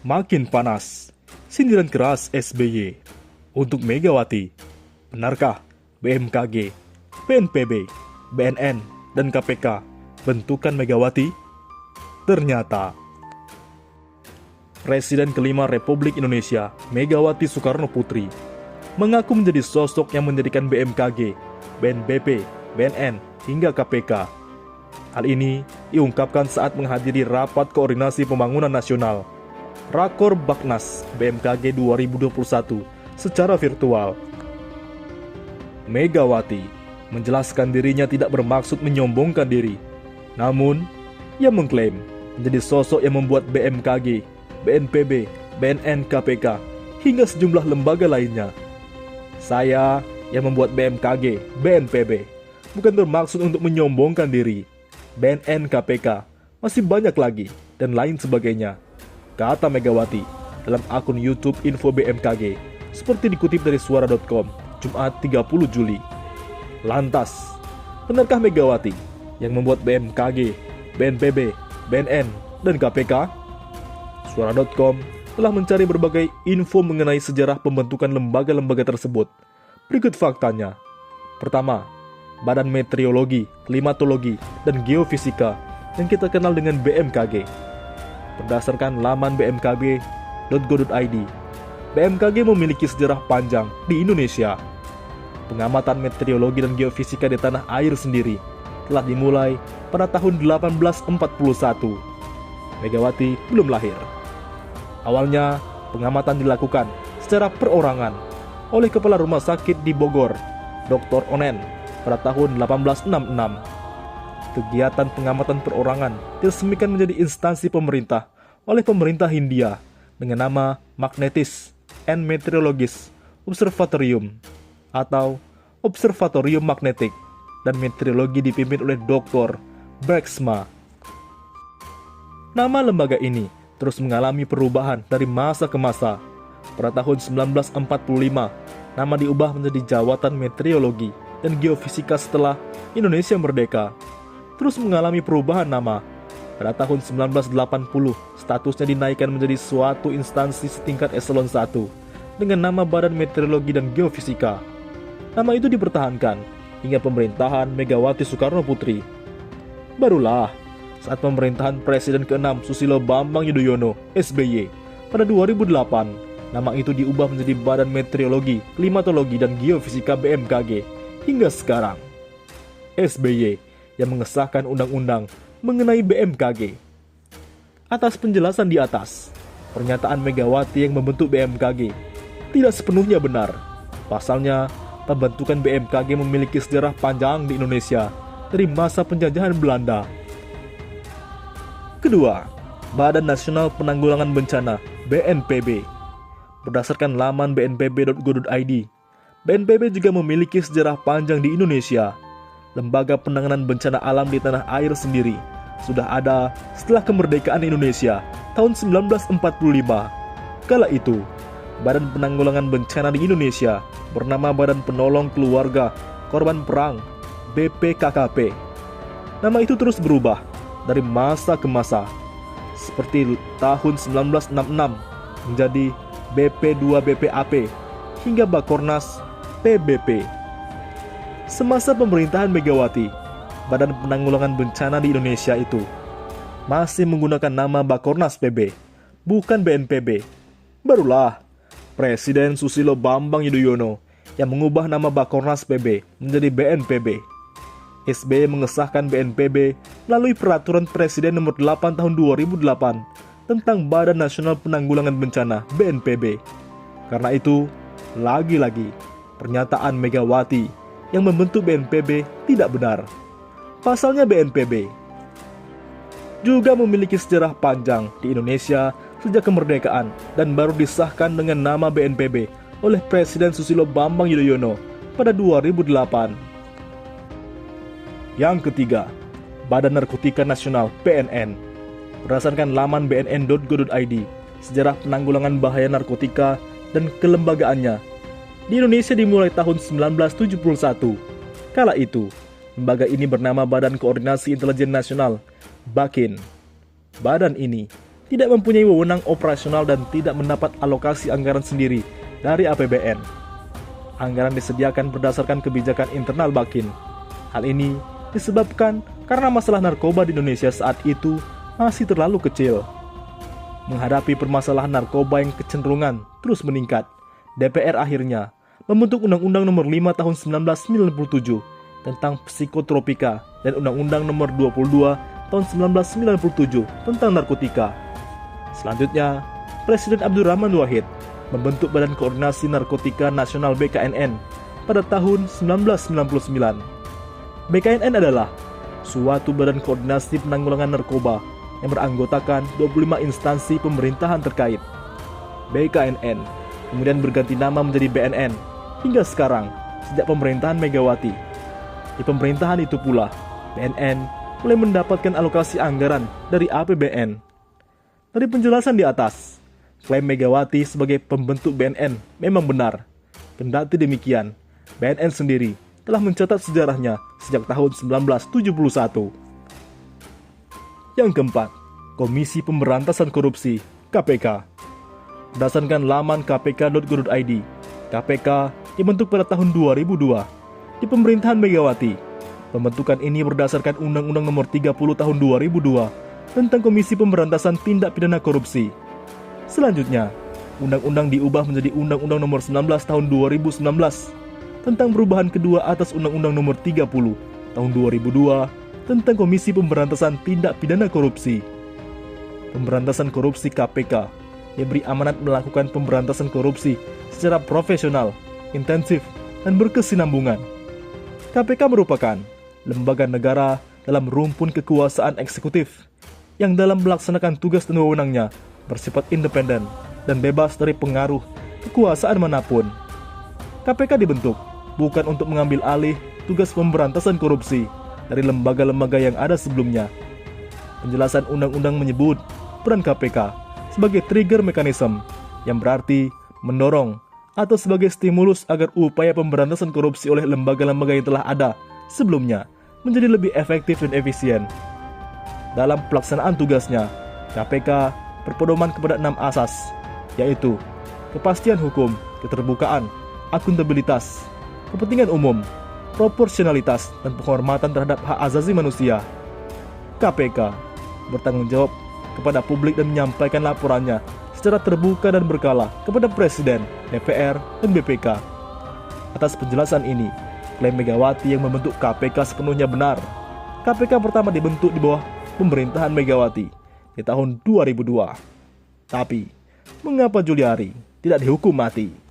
Makin panas, sindiran keras SBY untuk Megawati. Benarkah BMKG, BNPB, BNN, dan KPK bentukan Megawati? Ternyata Presiden kelima Republik Indonesia, Megawati Soekarno Putri, mengaku menjadi sosok yang mendirikan BMKG, BNPB, BNN, hingga KPK. Hal ini diungkapkan saat menghadiri Rapat Koordinasi Pembangunan Nasional Rakor Baknas BMKG 2021 secara virtual. Megawati menjelaskan dirinya tidak bermaksud menyombongkan diri, namun ia mengklaim menjadi sosok yang membuat BMKG, BNPB, BNN, KPK, hingga sejumlah lembaga lainnya. Saya yang membuat BMKG, BNPB, bukan bermaksud untuk menyombongkan diri. BNN, KPK, masih banyak lagi, dan lain sebagainya, kata Megawati dalam akun YouTube Info BMKG, seperti dikutip dari suara.com, Jumat 30 Juli. Lantas, benarkah Megawati yang membuat BMKG, BNPB, BNN, dan KPK? Suara.com telah mencari berbagai info mengenai sejarah pembentukan lembaga-lembaga tersebut. Berikut faktanya. Pertama, Badan Meteorologi, Klimatologi, dan Geofisika yang kita kenal dengan BMKG. Berdasarkan laman bmkg.go.id, BMKG memiliki sejarah panjang di Indonesia. Pengamatan meteorologi dan geofisika di tanah air sendiri telah dimulai pada tahun 1841. Megawati belum lahir. Awalnya, pengamatan dilakukan secara perorangan oleh Kepala Rumah Sakit di Bogor, Dr. Onen, pada tahun 1866. Kegiatan pengamatan perorangan diresmikan menjadi instansi pemerintah oleh pemerintah Hindia dengan nama Magnetis and Meteorologis Observatorium atau Observatorium Magnetik dan Meteorologi dipimpin oleh Dr. Bergsma. Nama lembaga ini terus mengalami perubahan dari masa ke masa. Pada tahun 1945, nama diubah menjadi Jawatan Meteorologi dan Geofisika setelah Indonesia merdeka. Terus mengalami perubahan nama. Pada tahun 1980, statusnya dinaikkan menjadi suatu instansi setingkat eselon 1 dengan nama Badan Meteorologi dan Geofisika. Nama itu dipertahankan hingga pemerintahan Megawati Soekarno Putri. Barulah saat pemerintahan Presiden ke-6 Susilo Bambang Yudhoyono (SBY) pada 2008, nama itu diubah menjadi Badan Meteorologi, Klimatologi, dan Geofisika BMKG hingga sekarang. SBY yang mengesahkan undang-undang mengenai BMKG. Atas penjelasan di atas, pernyataan Megawati yang membentuk BMKG tidak sepenuhnya benar. Pasalnya, pembentukan BMKG memiliki sejarah panjang di Indonesia dari masa penjajahan Belanda. Kedua, Badan Nasional Penanggulangan Bencana (BNPB). Berdasarkan laman bnpb.go.id, BNPB juga memiliki sejarah panjang di Indonesia. Lembaga penanganan bencana alam di tanah air sendiri sudah ada setelah kemerdekaan Indonesia tahun 1945. Kala itu, Badan Penanggulangan Bencana di Indonesia bernama Badan Penolong Keluarga Korban Perang (BPKKP). Nama itu terus berubah dari masa ke masa, seperti tahun 1966 menjadi BP2BPAP hingga Bakornas PBP. Semasa pemerintahan Megawati, Badan Penanggulangan Bencana di Indonesia itu masih menggunakan nama Bakornas PB, bukan BNPB. Barulah Presiden Susilo Bambang Yudhoyono yang mengubah nama Bakornas PB menjadi BNPB. SBY mengesahkan BNPB melalui Peraturan Presiden Nomor 8 Tahun 2008 tentang Badan Nasional Penanggulangan Bencana (BNPB). Karena itu, lagi-lagi pernyataan Megawati yang membentuk BNPB tidak benar. Pasalnya BNPB juga memiliki sejarah panjang di Indonesia sejak kemerdekaan dan baru disahkan dengan nama BNPB oleh Presiden Susilo Bambang Yudhoyono pada 2008. Yang ketiga, Badan Narkotika Nasional (BNN). Berdasarkan laman bnn.go.id, sejarah penanggulangan bahaya narkotika dan kelembagaannya di Indonesia dimulai tahun 1971. Kala itu, lembaga ini bernama Badan Koordinasi Intelijen Nasional, BAKIN. Badan ini tidak mempunyai wewenang operasional dan tidak mendapat alokasi anggaran sendiri dari APBN. Anggaran disediakan berdasarkan kebijakan internal Bakin. Hal ini disebabkan karena masalah narkoba di Indonesia saat itu masih terlalu kecil. Menghadapi permasalahan narkoba yang kecenderungan terus meningkat, DPR akhirnya membentuk Undang-Undang Nomor 5 Tahun 1997 tentang psikotropika dan Undang-Undang Nomor 22 Tahun 1997 tentang narkotika. Selanjutnya, Presiden Abdurrahman Wahid membentuk Badan Koordinasi Narkotika Nasional BKNN pada tahun 1999. BKNN adalah suatu badan koordinasi penanggulangan narkoba yang beranggotakan 25 instansi pemerintahan terkait. BKNN kemudian berganti nama menjadi BNN hingga sekarang sejak pemerintahan Megawati. Di pemerintahan itu pula, BNN mulai mendapatkan alokasi anggaran dari APBN. Dari penjelasan di atas, klaim Megawati sebagai pembentuk BNN memang benar. Kendati demikian, BNN sendiri telah mencatat sejarahnya sejak tahun 1971. Yang keempat, Komisi Pemberantasan Korupsi (KPK). Berdasarkan laman kpk.go.id, KPK dibentuk pada tahun 2002 di pemerintahan Megawati. Pembentukan ini berdasarkan Undang-Undang Nomor 30 Tahun 2002 tentang Komisi Pemberantasan Tindak Pidana Korupsi. Selanjutnya, Undang-Undang diubah menjadi Undang-Undang Nomor 19 Tahun 2019 tentang perubahan kedua atas Undang-Undang Nomor 30 Tahun 2002 tentang Komisi Pemberantasan Tindak Pidana Korupsi. Pemberantasan Korupsi KPK diberi amanat melakukan pemberantasan korupsi secara profesional, intensif, dan berkesinambungan. KPK merupakan lembaga negara dalam rumpun kekuasaan eksekutif yang dalam melaksanakan tugas dan wewenangnya bersifat independen dan bebas dari pengaruh kekuasaan manapun. KPK dibentuk bukan untuk mengambil alih tugas pemberantasan korupsi dari lembaga-lembaga yang ada sebelumnya. Penjelasan undang-undang menyebut peran KPK sebagai trigger mechanism yang berarti mendorong atau sebagai stimulus agar upaya pemberantasan korupsi oleh lembaga-lembaga yang telah ada sebelumnya menjadi lebih efektif dan efisien. Dalam pelaksanaan tugasnya, KPK berpedoman kepada 6 asas, yaitu kepastian hukum, keterbukaan, akuntabilitas, kepentingan umum, proporsionalitas, dan penghormatan terhadap hak asasi manusia. KPK bertanggung jawab kepada publik dan menyampaikan laporannya secara terbuka dan berkala kepada Presiden, DPR, dan BPK. Atas penjelasan ini, klaim Megawati yang membentuk KPK sepenuhnya benar. KPK pertama dibentuk di bawah pemerintahan Megawati di tahun 2002. Tapi, mengapa Juliari tidak dihukum mati?